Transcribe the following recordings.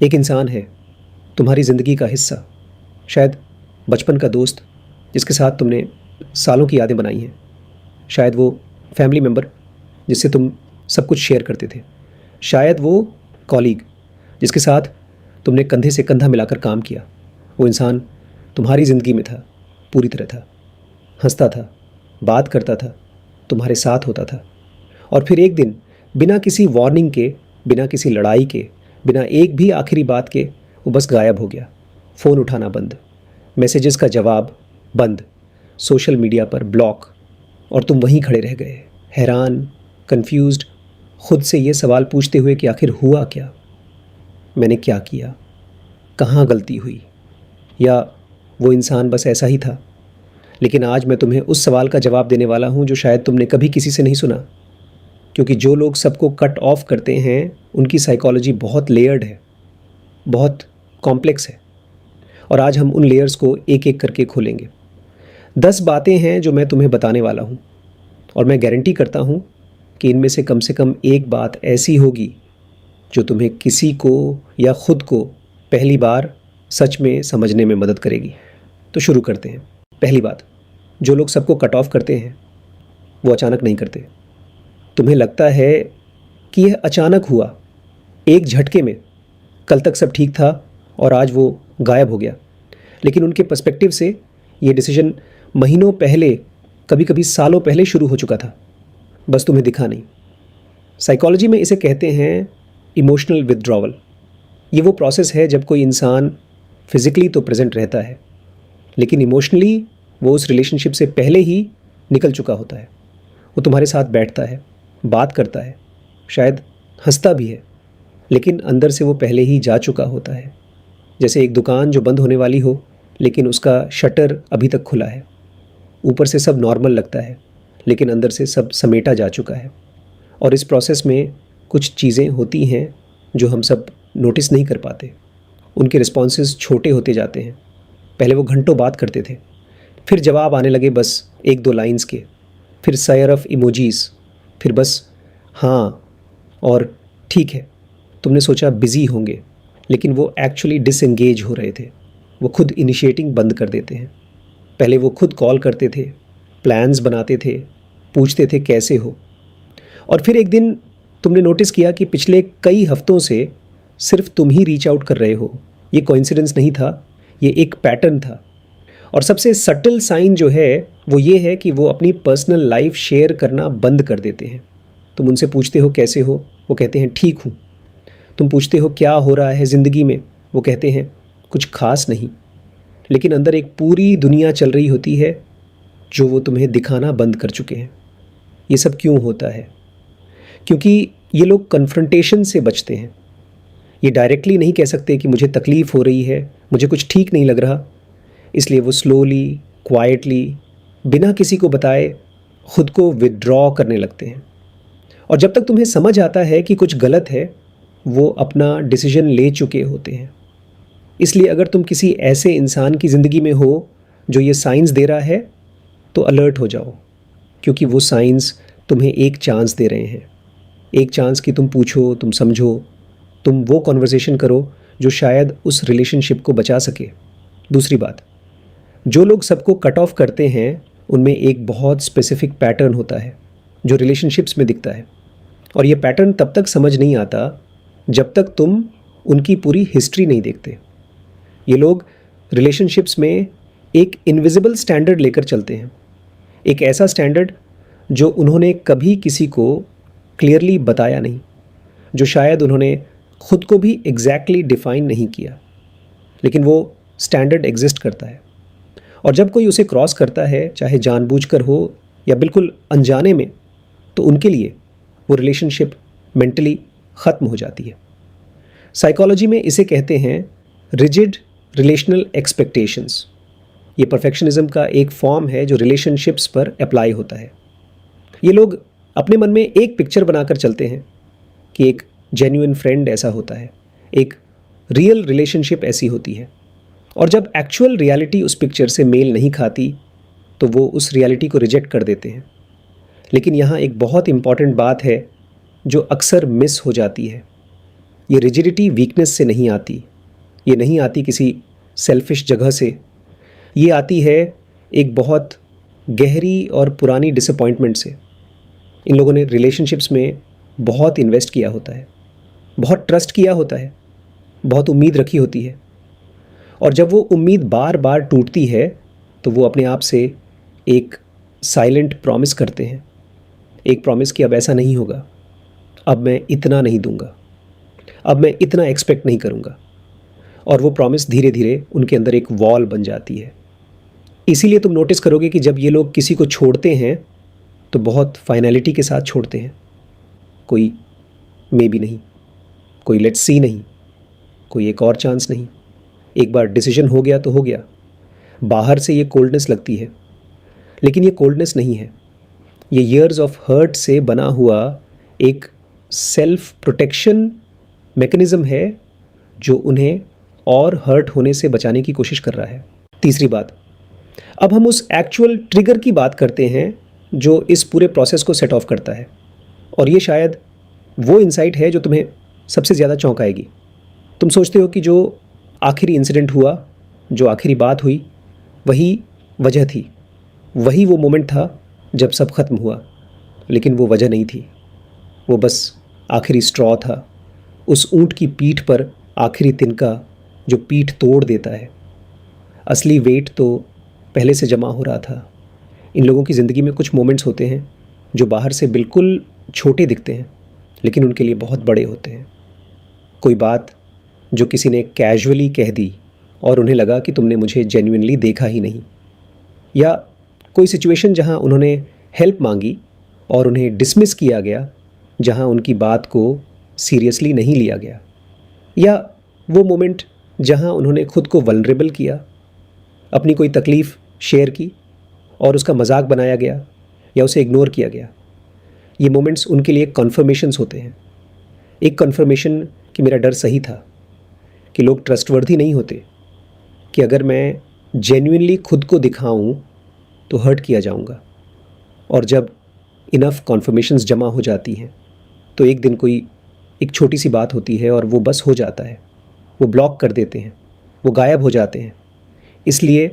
एक इंसान है, तुम्हारी ज़िंदगी का हिस्सा, शायद बचपन का दोस्त जिसके साथ तुमने सालों की यादें बनाई हैं, शायद वो फैमिली मेम्बर जिससे तुम सब कुछ शेयर करते थे, शायद वो कॉलीग जिसके साथ तुमने कंधे से कंधा मिलाकर काम किया। वो इंसान तुम्हारी ज़िंदगी में था, पूरी तरह था, हंसता था, बात करता था, तुम्हारे साथ होता था। और फिर एक दिन बिना किसी वार्निंग के, बिना किसी लड़ाई के, बिना एक भी आखिरी बात के वो बस गायब हो गया। फ़ोन उठाना बंद, मैसेजेस का जवाब बंद, सोशल मीडिया पर ब्लॉक। और तुम वहीं खड़े रह गए, हैरान, कंफ्यूज्ड, खुद से ये सवाल पूछते हुए कि आखिर हुआ क्या, मैंने क्या किया, कहाँ गलती हुई, या वो इंसान बस ऐसा ही था। लेकिन आज मैं तुम्हें उस सवाल का जवाब देने वाला हूँ जो शायद तुमने कभी किसी से नहीं सुना, क्योंकि जो लोग सबको कट ऑफ करते हैं उनकी साइकोलॉजी बहुत लेयर्ड है, बहुत कॉम्प्लेक्स है। और आज हम उन लेयर्स को एक एक करके खोलेंगे। 10 बातें हैं जो मैं तुम्हें बताने वाला हूँ, और मैं गारंटी करता हूँ कि इनमें से कम एक बात ऐसी होगी जो तुम्हें किसी को या ख़ुद को पहली बार सच में समझने में मदद करेगी। तो शुरू करते हैं। पहली बात, जो लोग सबको कट ऑफ करते हैं वो अचानक नहीं करते। तुम्हें लगता है कि यह अचानक हुआ, एक झटके में, कल तक सब ठीक था और आज वो गायब हो गया। लेकिन उनके पर्सपेक्टिव से ये डिसीजन महीनों पहले, कभी कभी सालों पहले शुरू हो चुका था, बस तुम्हें दिखा नहीं। साइकोलॉजी में इसे कहते हैं इमोशनल विथड्रॉवल। ये वो प्रोसेस है जब कोई इंसान फिज़िकली तो प्रेजेंट रहता है, लेकिन इमोशनली वो उस रिलेशनशिप से पहले ही निकल चुका होता है। वो तुम्हारे साथ बैठता है, बात करता है, शायद हंसता भी है, लेकिन अंदर से वो पहले ही जा चुका होता है। जैसे एक दुकान जो बंद होने वाली हो, लेकिन उसका शटर अभी तक खुला है। ऊपर से सब नॉर्मल लगता है, लेकिन अंदर से सब समेटा जा चुका है। और इस प्रोसेस में कुछ चीज़ें होती हैं जो हम सब नोटिस नहीं कर पाते। उनके रिस्पॉन्सेस छोटे होते जाते हैं। पहले वो घंटों बात करते थे, फिर जवाब आने लगे बस 1-2 लाइंस के, फिर सयर ऑफ इमोजीज, फिर बस हाँ और ठीक है। तुमने सोचा बिज़ी होंगे, लेकिन वो एक्चुअली डिसएंगेज हो रहे थे। वो खुद इनिशिएटिंग बंद कर देते हैं। पहले वो खुद कॉल करते थे, प्लान्स बनाते थे, पूछते थे कैसे हो। और फिर एक दिन तुमने नोटिस किया कि पिछले कई हफ्तों से सिर्फ तुम ही रीच आउट कर रहे हो। ये कोइंसिडेंस नहीं था, ये एक पैटर्न था। और सबसे सटल साइन जो है वो ये है कि वो अपनी पर्सनल लाइफ शेयर करना बंद कर देते हैं। तुम उनसे पूछते हो कैसे हो, वो कहते हैं ठीक हूँ। तुम पूछते हो क्या हो रहा है ज़िंदगी में, वो कहते हैं कुछ खास नहीं। लेकिन अंदर एक पूरी दुनिया चल रही होती है जो वो तुम्हें दिखाना बंद कर चुके हैं। ये सब क्यों होता है? क्योंकि ये लोग कन्फ्रंटेशन से बचते हैं। ये डायरेक्टली नहीं कह सकते कि मुझे तकलीफ़ हो रही है, मुझे कुछ ठीक नहीं लग रहा। इसलिए वो स्लोली, क्वाइटली, बिना किसी को बताए खुद को विदड्रॉ करने लगते हैं। और जब तक तुम्हें समझ आता है कि कुछ गलत है, वो अपना डिसीजन ले चुके होते हैं। इसलिए अगर तुम किसी ऐसे इंसान की ज़िंदगी में हो जो ये साइंस दे रहा है, तो अलर्ट हो जाओ, क्योंकि वो साइंस तुम्हें एक चांस दे रहे हैं। एक चांस कि तुम पूछो, तुम समझो, तुम वो कॉन्वर्सेशन करो जो शायद उस रिलेशनशिप को बचा सके। दूसरी बात, जो लोग सबको कट ऑफ करते हैं उनमें एक बहुत स्पेसिफिक पैटर्न होता है जो रिलेशनशिप्स में दिखता है। और ये पैटर्न तब तक समझ नहीं आता जब तक तुम उनकी पूरी हिस्ट्री नहीं देखते। ये लोग रिलेशनशिप्स में एक इनविजिबल स्टैंडर्ड लेकर चलते हैं, एक ऐसा स्टैंडर्ड जो उन्होंने कभी किसी को क्लियरली बताया नहीं, जो शायद उन्होंने खुद को भी एग्जैक्टली डिफाइन नहीं किया, लेकिन वो स्टैंडर्ड एग्जिस्ट करता है। और जब कोई उसे क्रॉस करता है, चाहे जानबूझकर हो या बिल्कुल अनजाने में, तो उनके लिए वो रिलेशनशिप मेंटली ख़त्म हो जाती है। साइकोलॉजी में इसे कहते हैं रिजिड रिलेशनल एक्सपेक्टेशंस। ये परफेक्शनिज्म का एक फॉर्म है जो रिलेशनशिप्स पर अप्लाई होता है। ये लोग अपने मन में एक पिक्चर बनाकर चलते हैं कि एक जेन्युइन फ्रेंड ऐसा होता है, एक रियल रिलेशनशिप ऐसी होती है। और जब एक्चुअल रियलिटी उस पिक्चर से मेल नहीं खाती, तो वो उस रियलिटी को रिजेक्ट कर देते हैं। लेकिन यहाँ एक बहुत इम्पॉर्टेंट बात है जो अक्सर मिस हो जाती है। ये रिजिडिटी वीकनेस से नहीं आती, ये नहीं आती किसी सेल्फिश जगह से, ये आती है एक बहुत गहरी और पुरानी डिसअपॉइंटमेंट से। इन लोगों ने रिलेशनशिप्स में बहुत इन्वेस्ट किया होता है, बहुत ट्रस्ट किया होता है, बहुत उम्मीद रखी होती है, और जब वो उम्मीद बार बार टूटती है तो वो अपने आप से एक साइलेंट प्रॉमिस करते हैं, एक प्रॉमिस कि अब ऐसा नहीं होगा, अब मैं इतना नहीं दूंगा, अब मैं इतना एक्सपेक्ट नहीं करूंगा। और वो प्रॉमिस धीरे धीरे उनके अंदर एक वॉल बन जाती है। इसीलिए तुम नोटिस करोगे कि जब ये लोग किसी को छोड़ते हैं तो बहुत फाइनलिटी के साथ छोड़ते हैं। कोई मे बी नहीं, कोई लेट्स सी नहीं, कोई एक और चांस नहीं, एक बार डिसीजन हो गया तो हो गया। बाहर से ये कोल्डनेस लगती है, लेकिन ये कोल्डनेस नहीं है, ये ईयर्स ऑफ हर्ट से बना हुआ एक सेल्फ प्रोटेक्शन मैकेनिज्म है जो उन्हें और हर्ट होने से बचाने की कोशिश कर रहा है। तीसरी बात, अब हम उस एक्चुअल ट्रिगर की बात करते हैं जो इस पूरे प्रोसेस को सेट ऑफ करता है, और ये शायद वो इंसाइट है जो तुम्हें सबसे ज़्यादा चौंकाएगी। तुम सोचते हो कि जो आखिरी इंसिडेंट हुआ, जो आखिरी बात हुई, वही वजह थी, वही वो मोमेंट था जब सब खत्म हुआ, लेकिन वो वजह नहीं थी, वो बस आखिरी स्ट्रॉ था, उस ऊंट की पीठ पर आखिरी तिनका जो पीठ तोड़ देता है। असली वेट तो पहले से जमा हो रहा था। इन लोगों की ज़िंदगी में कुछ मोमेंट्स होते हैं जो बाहर से बिल्कुल छोटे दिखते हैं, लेकिन उनके लिए बहुत बड़े होते हैं। कोई बात जो किसी ने कैजुअली कह दी और उन्हें लगा कि तुमने मुझे जेन्युइनली देखा ही नहीं, या कोई सिचुएशन जहां उन्होंने हेल्प मांगी और उन्हें डिसमिस किया गया, जहां उनकी बात को सीरियसली नहीं लिया गया, या वो मोमेंट जहां उन्होंने खुद को वल्नरेबल किया, अपनी कोई तकलीफ़ शेयर की और उसका मजाक बनाया गया या उसे इग्नोर किया गया। ये मोमेंट्स उनके लिए कन्फर्मेशंस होते हैं। एक कन्फर्मेशन कि मेरा डर सही था, कि लोग ट्रस्टवर्दी नहीं होते, कि अगर मैं जेन्युइनली खुद को दिखाऊं तो हर्ट किया जाऊंगा। और जब इनफ कन्फर्मेशंस जमा हो जाती हैं तो एक दिन कोई एक छोटी सी बात होती है और वो बस हो जाता है, वो ब्लॉक कर देते हैं, वो गायब हो जाते हैं। इसलिए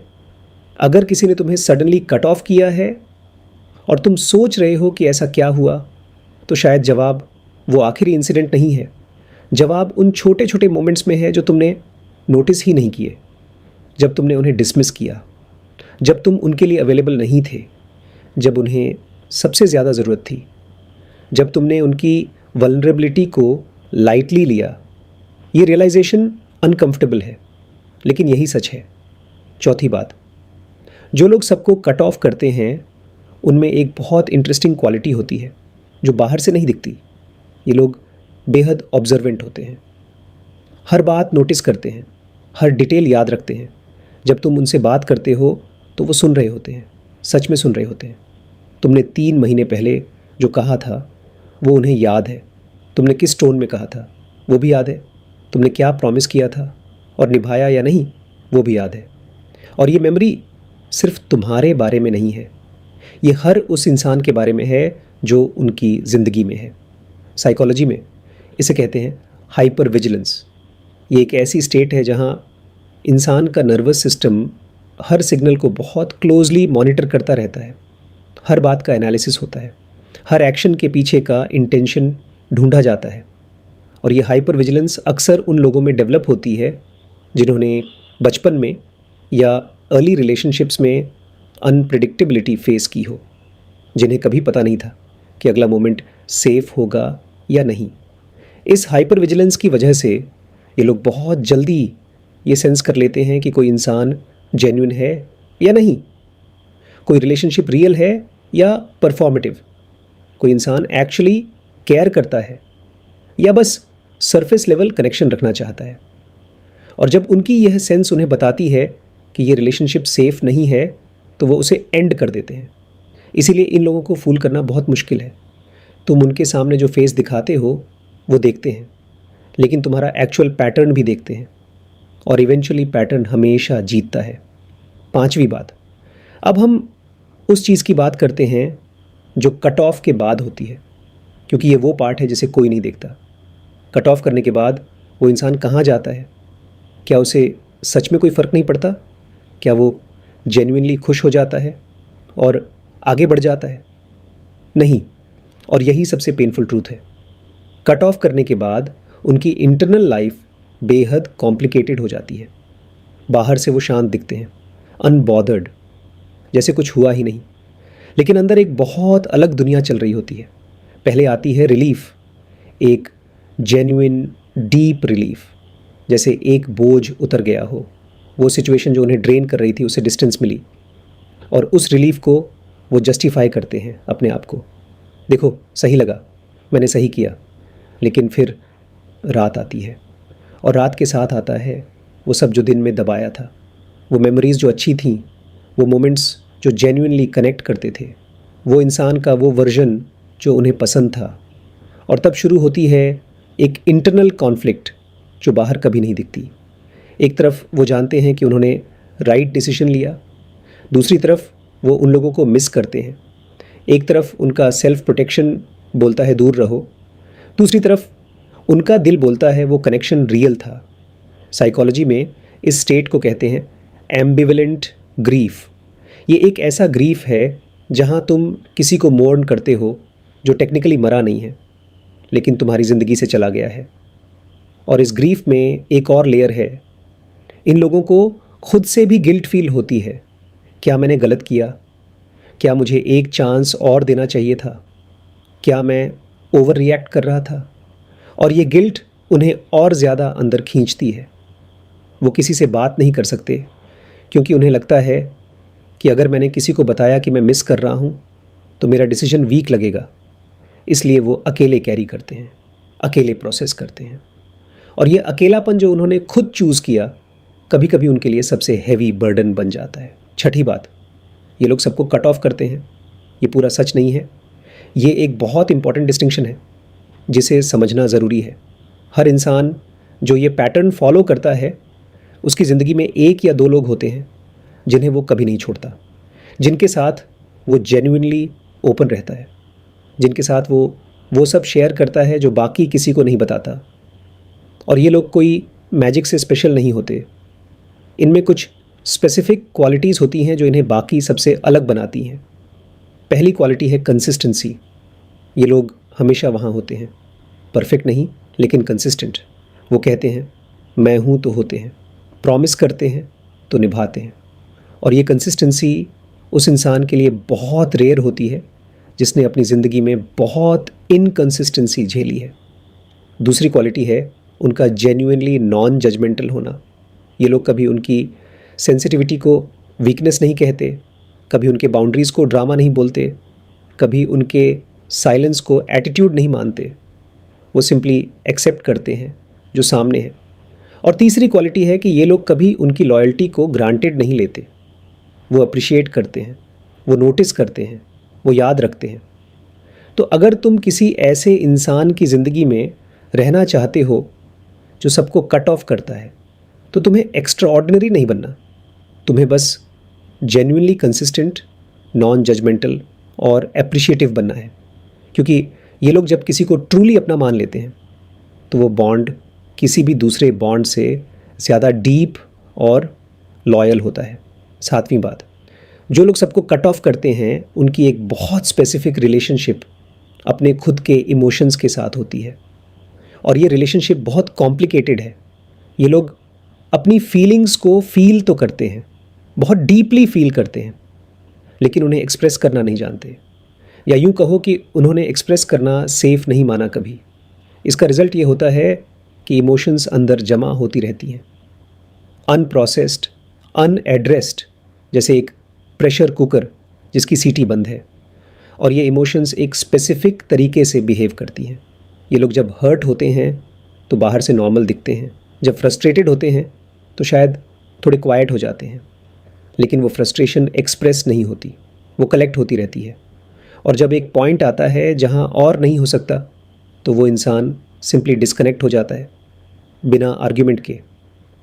अगर किसी ने तुम्हें सडनली कट ऑफ किया है और तुम सोच रहे हो कि ऐसा क्या हुआ, तो शायद जवाब वो आखिरी इंसिडेंट नहीं है, जवाब उन छोटे छोटे मोमेंट्स में है जो तुमने नोटिस ही नहीं किए, जब तुमने उन्हें डिसमिस किया, जब तुम उनके लिए अवेलेबल नहीं थे, जब उन्हें सबसे ज़्यादा ज़रूरत थी, जब तुमने उनकी वल्नरेबिलिटी को लाइटली लिया। ये रियलाइजेशन अनकंफर्टेबल है, लेकिन यही सच है। चौथी बात, जो लोग सबको कट ऑफ करते हैं उनमें एक बहुत इंटरेस्टिंग क्वालिटी होती है जो बाहर से नहीं दिखती। ये लोग बेहद ऑब्जर्वेंट होते हैं, हर बात नोटिस करते हैं, हर डिटेल याद रखते हैं। जब तुम उनसे बात करते हो तो वो सुन रहे होते हैं, सच में सुन रहे होते हैं। तुमने 3 महीने पहले जो कहा था वो उन्हें याद है। तुमने किस टोन में कहा था वो भी याद है। तुमने क्या प्रॉमिस किया था और निभाया या नहीं वो भी याद है। और ये मेमोरी सिर्फ तुम्हारे बारे में नहीं है, ये हर उस इंसान के बारे में है जो उनकी ज़िंदगी में है। साइकोलॉजी में इसे कहते हैं हाइपर विजिलेंस। ये एक ऐसी स्टेट है जहाँ इंसान का नर्वस सिस्टम हर सिग्नल को बहुत क्लोजली मॉनिटर करता रहता है, हर बात का एनालिसिस होता है, हर एक्शन के पीछे का इंटेंशन ढूंढा जाता है। और ये हाइपर विजिलेंस अक्सर उन लोगों में डेवलप होती है जिन्होंने बचपन में या अर्ली रिलेशनशिप्स में अनप्रेडिक्टेबिलिटी फेस की हो, जिन्हें कभी पता नहीं था कि अगला मोमेंट सेफ होगा या नहीं। इस हाइपर विजिलेंस की वजह से ये लोग बहुत जल्दी ये सेंस कर लेते हैं कि कोई इंसान जेन्युइन है या नहीं, कोई रिलेशनशिप रियल है या परफॉर्मेटिव, कोई इंसान एक्चुअली केयर करता है या बस सरफेस लेवल कनेक्शन रखना चाहता है। और जब उनकी यह सेंस उन्हें बताती है कि ये रिलेशनशिप सेफ नहीं है तो वो उसे एंड कर देते हैं। इसीलिए इन लोगों को फूल करना बहुत मुश्किल है। तुम उनके सामने जो फेस दिखाते हो वो देखते हैं, लेकिन तुम्हारा एक्चुअल पैटर्न भी देखते हैं, और इवेंचुअली पैटर्न हमेशा जीतता है। 5वीं बात, अब हम उस चीज़ की बात करते हैं जो कट ऑफ के बाद होती है, क्योंकि ये वो पार्ट है जिसे कोई नहीं देखता। कट ऑफ करने के बाद वो इंसान कहाँ जाता है? क्या उसे सच में कोई फ़र्क नहीं पड़ता? क्या वो जेन्युइनली खुश हो जाता है और आगे बढ़ जाता है? नहीं। और यही सबसे पेनफुल ट्रूथ है। कट ऑफ करने के बाद उनकी इंटरनल लाइफ बेहद कॉम्प्लिकेटेड हो जाती है। बाहर से वो शांत दिखते हैं, अनबॉदर्ड, जैसे कुछ हुआ ही नहीं, लेकिन अंदर एक बहुत अलग दुनिया चल रही होती है। पहले आती है रिलीफ, एक जेन्युइन डीप रिलीफ, जैसे एक बोझ उतर गया हो। वो सिचुएशन जो उन्हें ड्रेन कर रही थी उससे डिस्टेंस मिली, और उस रिलीफ को वो जस्टिफाई करते हैं अपने आप को। देखो, सही लगा, मैंने सही किया। लेकिन फिर रात आती है, और रात के साथ आता है वो सब जो दिन में दबाया था, वो मेमोरीज़ जो अच्छी थीं, वो मोमेंट्स जो जेन्युइनली कनेक्ट करते थे, वो इंसान का वो वर्जन जो उन्हें पसंद था। और तब शुरू होती है एक इंटरनल कॉन्फ्लिक्ट जो बाहर कभी नहीं दिखती। एक तरफ वो जानते हैं कि उन्होंने राइट डिसीजन लिया, दूसरी तरफ वो उन लोगों को मिस करते हैं। एक तरफ उनका सेल्फ प्रोटेक्शन बोलता है दूर रहो, दूसरी तरफ उनका दिल बोलता है वो कनेक्शन रियल था। साइकोलॉजी में इस स्टेट को कहते हैं एम्बिवेलेंट ग्रीफ। ये एक ऐसा ग्रीफ है जहाँ तुम किसी को मोर्न करते हो जो टेक्निकली मरा नहीं है, लेकिन तुम्हारी ज़िंदगी से चला गया है। और इस ग्रीफ में एक और लेयर है। इन लोगों को खुद से भी गिल्ट फील होती है। क्या मैंने गलत किया? क्या मुझे एक चांस और देना चाहिए था? क्या मैं ओवर रिएक्ट कर रहा था? और ये गिल्ट उन्हें और ज़्यादा अंदर खींचती है। वो किसी से बात नहीं कर सकते, क्योंकि उन्हें लगता है कि अगर मैंने किसी को बताया कि मैं मिस कर रहा हूँ तो मेरा डिसीजन वीक लगेगा। इसलिए वो अकेले कैरी करते हैं, अकेले प्रोसेस करते हैं। और ये अकेलापन जो उन्होंने खुद चूज़ किया, कभी कभी उनके लिए सबसे हैवी बर्डन बन जाता है। छठी बात, ये लोग सबको कट ऑफ करते हैं, ये पूरा सच नहीं है। ये एक बहुत इंपॉर्टेंट डिस्टिंक्शन है जिसे समझना ज़रूरी है। हर इंसान जो ये पैटर्न फॉलो करता है, उसकी ज़िंदगी में एक या दो लोग होते हैं जिन्हें वो कभी नहीं छोड़ता, जिनके साथ वो जेन्युइनली ओपन रहता है, जिनके साथ वो सब शेयर करता है जो बाकी किसी को नहीं बताता। और ये लोग कोई मैजिक से स्पेशल नहीं होते। इनमें कुछ स्पेसिफिक क्वालिटीज़ होती हैं जो इन्हें बाकी सबसे अलग बनाती हैं। पहली क्वालिटी है कंसिस्टेंसी। ये लोग हमेशा वहाँ होते हैं, परफेक्ट नहीं लेकिन कंसिस्टेंट। वो कहते हैं मैं हूँ तो होते हैं, प्रॉमिस करते हैं तो निभाते हैं। और ये कंसिस्टेंसी उस इंसान के लिए बहुत रेयर होती है जिसने अपनी ज़िंदगी में बहुत इनकंसिस्टेंसी झेली है। दूसरी क्वालिटी है उनका जेन्युइनली नॉन जजमेंटल होना। ये लोग कभी उनकी सेंसिटिविटी को वीकनेस नहीं कहते, कभी उनके बाउंड्रीज़ को ड्रामा नहीं बोलते, कभी उनके साइलेंस को एटीट्यूड नहीं मानते। वो सिंपली एक्सेप्ट करते हैं जो सामने है। और तीसरी क्वालिटी है कि ये लोग कभी उनकी लॉयल्टी को ग्रांटेड नहीं लेते। वो अप्रिशिएट करते हैं, वो नोटिस करते हैं, वो याद रखते हैं। तो अगर तुम किसी ऐसे इंसान की ज़िंदगी में रहना चाहते हो जो सबको कट ऑफ करता है, तो तुम्हें एक्स्ट्रा ऑर्डिनरी नहीं बनना। तुम्हें बस जेन्युइनली कंसिस्टेंट, नॉन जजमेंटल और एप्रिशिएटिव बनना है। क्योंकि ये लोग जब किसी को ट्रूली अपना मान लेते हैं तो वो बॉन्ड किसी भी दूसरे बॉन्ड से ज़्यादा डीप और लॉयल होता है। सातवीं बात, जो लोग सबको कट ऑफ करते हैं उनकी एक बहुत स्पेसिफिक रिलेशनशिप अपने खुद के इमोशंस के साथ होती है। और ये रिलेशनशिप बहुत कॉम्प्लिकेटेड है। ये लोग अपनी फीलिंग्स को फील तो करते हैं, बहुत डीपली फील करते हैं, लेकिन उन्हें एक्सप्रेस करना नहीं जानते। या यूँ कहो कि उन्होंने एक्सप्रेस करना सेफ नहीं माना कभी। इसका रिज़ल्ट ये होता है कि इमोशंस अंदर जमा होती रहती हैं, अनप्रोसेस्ड, अनएड्रेस्ड, जैसे एक प्रेशर कुकर जिसकी सीटी बंद है। और ये इमोशंस एक स्पेसिफिक तरीके से बिहेव करती हैं। ये लोग जब हर्ट होते हैं तो बाहर से नॉर्मल दिखते हैं, जब फ्रस्ट्रेटेड होते हैं तो शायद थोड़े क्वाइट हो जाते हैं, लेकिन वो फ्रस्ट्रेशन एक्सप्रेस नहीं होती, वो कलेक्ट होती रहती है। और जब एक पॉइंट आता है जहाँ और नहीं हो सकता तो वो इंसान सिंपली डिस्कनेक्ट हो जाता है, बिना आर्ग्यूमेंट के,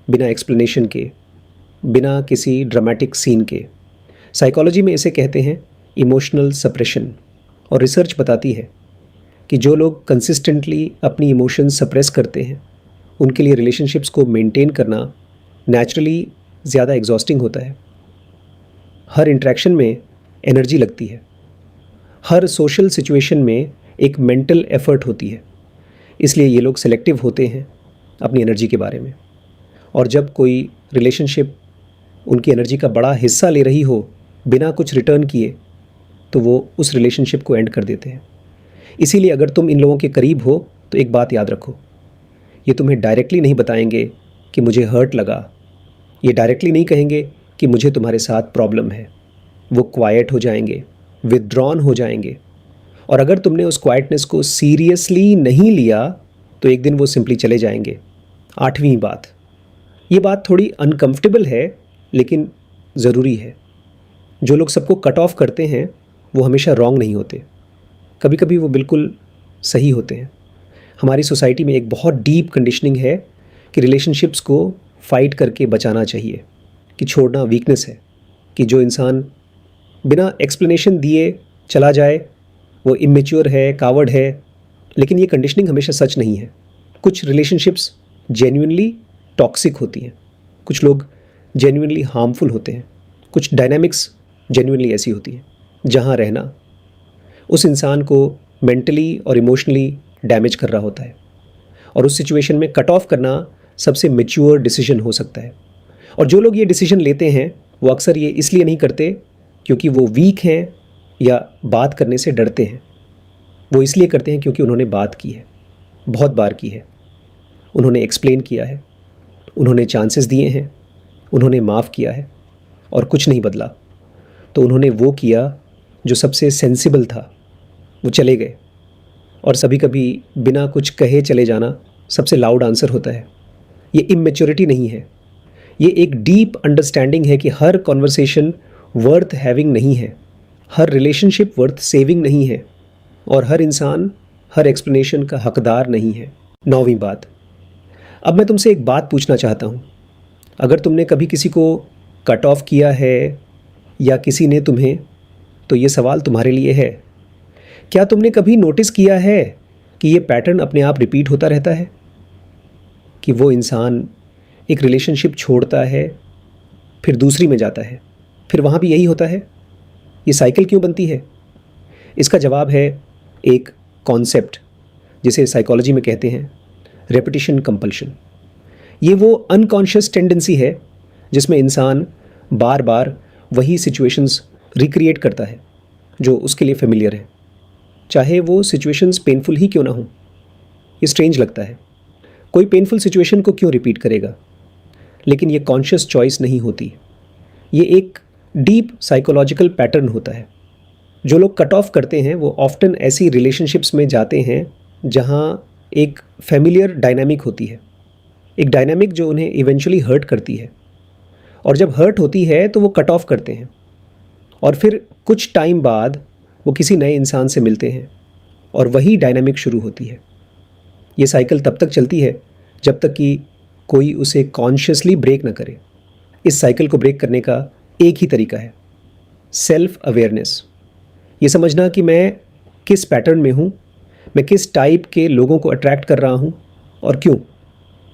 बिना एक्सप्लेनेशन के, बिना किसी ड्रामेटिक सीन के। साइकोलॉजी में इसे कहते हैं इमोशनल सप्रेशन। और रिसर्च बताती है कि जो लोग कंसिस्टेंटली अपनी इमोशंस सप्रेस करते हैं उनके लिए रिलेशनशिप्स को मेंटेन करना नेचुरली ज़्यादा एग्जॉस्टिंग होता है। हर इंटरेक्शन में एनर्जी लगती है, हर सोशल सिचुएशन में एक मेंटल एफर्ट होती है, इसलिए ये लोग सेलेक्टिव होते हैं अपनी एनर्जी के बारे में। और जब कोई रिलेशनशिप उनकी एनर्जी का बड़ा हिस्सा ले रही हो बिना कुछ रिटर्न किए, तो वो उस रिलेशनशिप को एंड कर देते हैं। इसीलिए अगर तुम इन लोगों के करीब हो तो एक बात याद रखो, ये तुम्हें डायरेक्टली नहीं बताएंगे कि मुझे हर्ट लगा, ये डायरेक्टली नहीं कहेंगे कि मुझे तुम्हारे साथ प्रॉब्लम है। वो क्वाइट हो जाएंगे, विथड्रॉन हो जाएंगे, और अगर तुमने उस क्वाइटनेस को सीरियसली नहीं लिया तो एक दिन वो सिंपली चले जाएंगे। 8वीं बात, ये बात थोड़ी अनकंफर्टेबल है लेकिन ज़रूरी है। जो लोग सबको कट ऑफ करते हैं वो हमेशा रॉन्ग नहीं होते, कभी कभी वो बिल्कुल सही होते हैं। हमारी सोसाइटी में एक बहुत डीप कंडीशनिंग है कि रिलेशनशिप्स को फाइट करके बचाना चाहिए, कि छोड़ना वीकनेस है, कि जो इंसान बिना एक्सप्लेनेशन दिए चला जाए वो इमेच्योर है, कावर्ड है। लेकिन ये कंडीशनिंग हमेशा सच नहीं है। कुछ रिलेशनशिप्स जेन्युइनली टॉक्सिक होती हैं, कुछ लोग जेन्युइनली हार्मफुल होते हैं, कुछ डायनामिक्स जेन्युइनली ऐसी होती हैं जहाँ रहना उस इंसान को मेंटली और इमोशनली डैमेज कर रहा होता है, और उस सिचुएशन में कट ऑफ करना सबसे मैच्योर डिसीजन हो सकता है। और जो लोग ये डिसीजन लेते हैं वो अक्सर ये इसलिए नहीं करते क्योंकि वो वीक हैं या बात करने से डरते हैं, वो इसलिए करते हैं क्योंकि उन्होंने बात की है, बहुत बार की है, उन्होंने एक्सप्लेन किया है, उन्होंने चांसेस दिए हैं, उन्होंने माफ़ किया है और कुछ नहीं बदला। तो उन्होंने वो किया जो सबसे सेंसिबल था, वो चले गए। और सभी कभी बिना कुछ कहे चले जाना सबसे लाउड आंसर होता है। ये इमेच्योरिटी नहीं है, ये एक डीप अंडरस्टैंडिंग है कि हर कॉन्वर्सेशन वर्थ हैविंग नहीं है, हर रिलेशनशिप वर्थ सेविंग नहीं है, और हर इंसान हर एक्सप्लेनेशन का हकदार नहीं है। 9वीं बात, अब मैं तुमसे एक बात पूछना चाहता हूँ। अगर तुमने कभी किसी को कट ऑफ किया है या किसी ने तुम्हें, तो ये सवाल तुम्हारे लिए है, क्या तुमने कभी नोटिस किया है कि ये पैटर्न अपने आप रिपीट होता रहता है, कि वो इंसान एक रिलेशनशिप छोड़ता है, फिर दूसरी में जाता है, फिर वहाँ भी यही होता है? ये साइकिल क्यों बनती है? इसका जवाब है एक कॉन्सेप्ट जिसे साइकोलॉजी में कहते हैं रेपिटिशन कंपल्शन। ये वो अनकॉन्शियस टेंडेंसी है जिसमें इंसान बार बार वही सिचुएशंस रिक्रिएट करता है जो उसके लिए फेमिलियर है, चाहे वो सिचुएशंस पेनफुल ही क्यों ना हो। ये स्ट्रेंज लगता है, कोई पेनफुल सिचुएशन को क्यों रिपीट करेगा, लेकिन ये कॉन्शियस चॉइस नहीं होती, ये एक डीप साइकोलॉजिकल पैटर्न होता है। जो लोग कट ऑफ करते हैं वो ऑफ्टन ऐसी रिलेशनशिप्स में जाते हैं जहाँ एक फेमिलियर डायनामिक होती है, एक डायनामिक जो उन्हें इवेंचुअली हर्ट करती है, और जब हर्ट होती है तो वो कट ऑफ करते हैं, और फिर कुछ टाइम बाद वो किसी नए इंसान से मिलते हैं और वही डायनामिक शुरू होती है। ये साइकिल तब तक चलती है जब तक कि कोई उसे कॉन्शियसली ब्रेक ना करे। इस साइकिल को ब्रेक करने का एक ही तरीका है, सेल्फ अवेयरनेस। ये समझना कि मैं किस पैटर्न में हूँ, मैं किस टाइप के लोगों को अट्रैक्ट कर रहा हूँ और क्यों,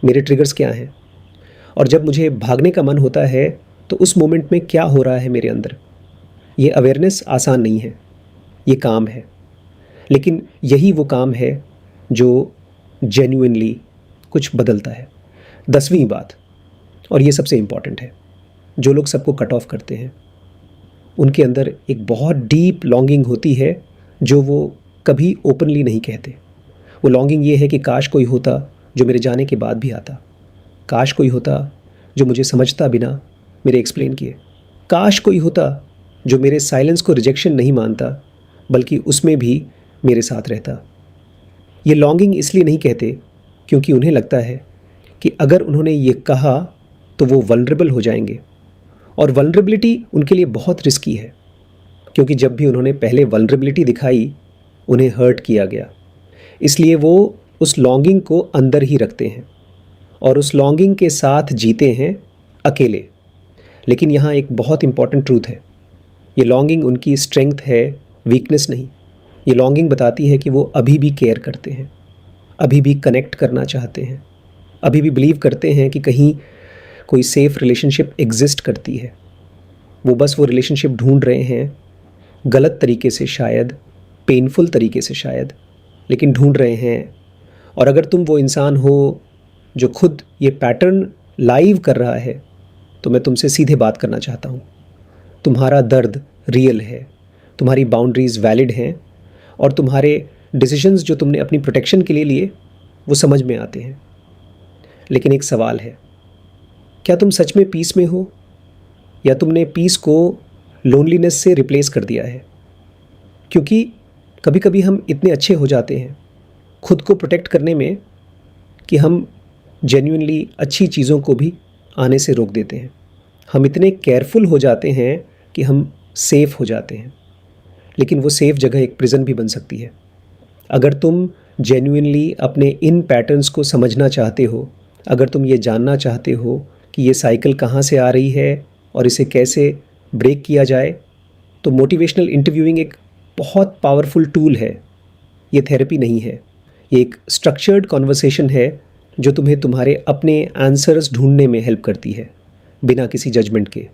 मेरे ट्रिगर्स क्या हैं, और जब मुझे भागने का मन होता है तो उस मोमेंट में क्या हो रहा है मेरे अंदर। ये अवेयरनेस आसान नहीं है, ये काम है, लेकिन यही वो काम है जो जेन्युइनली कुछ बदलता है। 10वीं बात, और ये सबसे इम्पॉर्टेंट है, जो लोग सबको कट ऑफ करते हैं उनके अंदर एक बहुत डीप लॉन्गिंग होती है जो वो कभी ओपनली नहीं कहते। वो लॉन्गिंग ये है कि काश कोई होता जो मेरे जाने के बाद भी आता, काश कोई होता जो मुझे समझता बिना मेरे एक्सप्लेन किए, काश कोई होता जो मेरे साइलेंस को रिजेक्शन नहीं मानता बल्कि उसमें भी मेरे साथ रहता। ये लॉन्गिंग इसलिए नहीं कहते क्योंकि उन्हें लगता है कि अगर उन्होंने ये कहा तो वो वल्नरेबल हो जाएंगे, और वल्नरेबिलिटी उनके लिए बहुत रिस्की है, क्योंकि जब भी उन्होंने पहले वल्नरेबिलिटी दिखाई उन्हें हर्ट किया गया। इसलिए वो उस लॉन्गिंग को अंदर ही रखते हैं और उस लॉन्गिंग के साथ जीते हैं अकेले। लेकिन यहाँ एक बहुत इंपॉर्टेंट ट्रूथ है, ये लॉन्गिंग उनकी स्ट्रेंथ है, वीकनेस नहीं। ये लॉन्गिंग बताती है कि वो अभी भी केयर करते हैं, अभी भी कनेक्ट करना चाहते हैं, अभी भी बिलीव करते हैं कि कहीं कोई सेफ़ रिलेशनशिप एग्जिस्ट करती है। वो बस वो रिलेशनशिप ढूंढ रहे हैं, गलत तरीके से शायद, पेनफुल तरीके से शायद, लेकिन ढूंढ रहे हैं। और अगर तुम वो इंसान हो जो खुद ये पैटर्न लाइव कर रहा है, तो मैं तुमसे सीधे बात करना चाहता हूँ। तुम्हारा दर्द रियल है, तुम्हारी बाउंड्रीज़ वैलिड हैं और तुम्हारे डिसीजंस जो तुमने अपनी प्रोटेक्शन के लिए लिए वो समझ में आते हैं। लेकिन एक सवाल है, क्या तुम सच में पीस में हो या तुमने पीस को लोनलीनेस से रिप्लेस कर दिया है? क्योंकि कभी कभी हम इतने अच्छे हो जाते हैं खुद को प्रोटेक्ट करने में कि हम जेन्युइनली अच्छी चीज़ों को भी आने से रोक देते हैं। हम इतने केयरफुल हो जाते हैं कि हम सेफ़ हो जाते हैं, लेकिन वो सेफ़ जगह एक प्रिजन भी बन सकती है। अगर तुम जेन्युइनली अपने इन पैटर्न्स को समझना चाहते हो, अगर तुम ये जानना चाहते हो कि ये साइकिल कहाँ से आ रही है और इसे कैसे ब्रेक किया जाए, तो मोटिवेशनल इंटरव्यूइंग एक बहुत पावरफुल टूल है। ये थेरेपी नहीं है, ये एक स्ट्रक्चर्ड कॉन्वर्सेशन है जो तुम्हें तुम्हारे अपने आंसर्स ढूंढने में हेल्प करती है, बिना किसी जजमेंट के,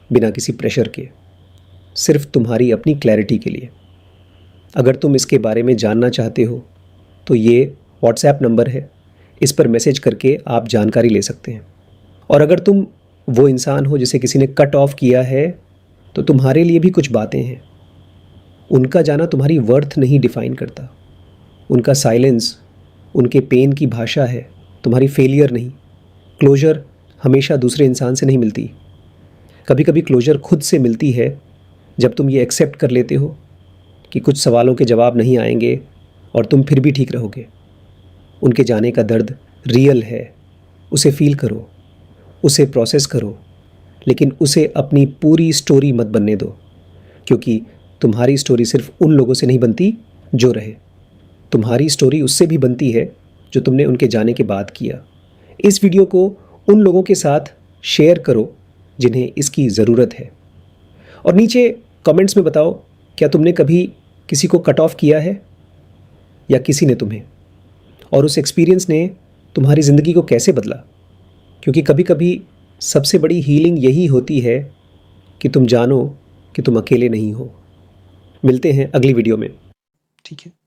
बिना किसी प्रेशर के, सिर्फ तुम्हारी अपनी क्लैरिटी के लिए। अगर तुम इसके बारे में जानना चाहते हो तो ये व्हाट्सएप नंबर है, इस पर मैसेज करके आप जानकारी ले सकते हैं। और अगर तुम वो इंसान हो जिसे किसी ने कट ऑफ किया है, तो तुम्हारे लिए भी कुछ बातें हैं। उनका जाना तुम्हारी वर्थ नहीं डिफ़ाइन करता। उनका साइलेंस उनके पेन की भाषा है, तुम्हारी फेलियर नहीं। क्लोजर हमेशा दूसरे इंसान से नहीं मिलती। कभी कभी क्लोजर खुद से मिलती है जब तुम ये एक्सेप्ट कर लेते हो कि कुछ सवालों के जवाब नहीं आएंगे और तुम फिर भी ठीक रहोगे। उनके जाने का दर्द रियल है, उसे फील करो, उसे प्रोसेस करो, लेकिन उसे अपनी पूरी स्टोरी मत बनने दो, क्योंकि तुम्हारी स्टोरी सिर्फ उन लोगों से नहीं बनती जो रहे। तुम्हारी स्टोरी उससे भी बनती है जो तुमने उनके जाने के बाद किया। इस वीडियो को उन लोगों के साथ शेयर करो जिन्हें इसकी ज़रूरत है। और नीचे कमेंट्स में बताओ, क्या तुमने कभी किसी को कट ऑफ किया है या किसी ने तुम्हें, और उस एक्सपीरियंस ने तुम्हारी ज़िंदगी को कैसे बदला? क्योंकि कभी कभी सबसे बड़ी हीलिंग यही होती है कि तुम जानो कि तुम अकेले नहीं हो। मिलते हैं अगली वीडियो में। ठीक है।